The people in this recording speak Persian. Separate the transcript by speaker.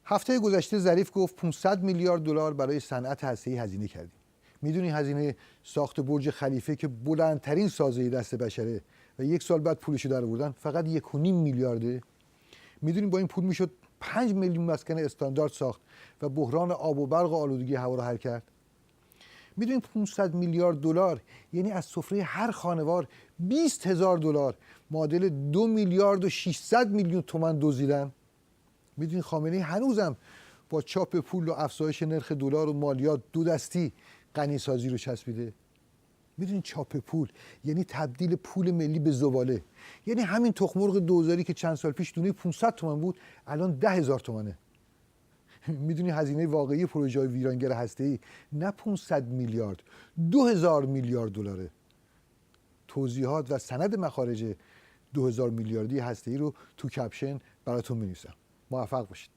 Speaker 1: هفته گذشته ظریف گفت 500 میلیارد دلار برای صنعت هسته‌ای هزینه کردیم. میدونی هزینه ساخت برج خلیفه که بلندترین سازه دست بشره و 1 سال بعد پولشو درآوردن فقط 1.5 میلیارده؟ میدونی با این پول میشد 5 میلیون مسکن استاندارد ساخت و بحران آب و برق و آلودگی هوا رو حل کرد؟ میدونید 500 میلیارد دلار یعنی از سفره هر خانوار 20,000 دلار معادل 2 میلیارد و 600 میلیون تومان دزدیدن؟ میدونید خامنه‌ای هنوزم با چاپ پول و افزایش نرخ دلار و مالیات دو دستی غنیسازی رو چسبیده؟ میدونید چاپ پول یعنی تبدیل پول ملی به زباله، یعنی همین تخم‌مرغ دوزاری که چند سال پیش دونه 500 تومان بود الان 10,000 تومانه. میدونی هزینه واقعی پروژه ویرانگر هسته‌ای نه 500 میلیارد 2000 میلیارد دلاره. توضیحات و سند مخارج 2000 میلیاردی هسته‌ای رو تو کپشن براتون می‌نویسم. موفق باشید.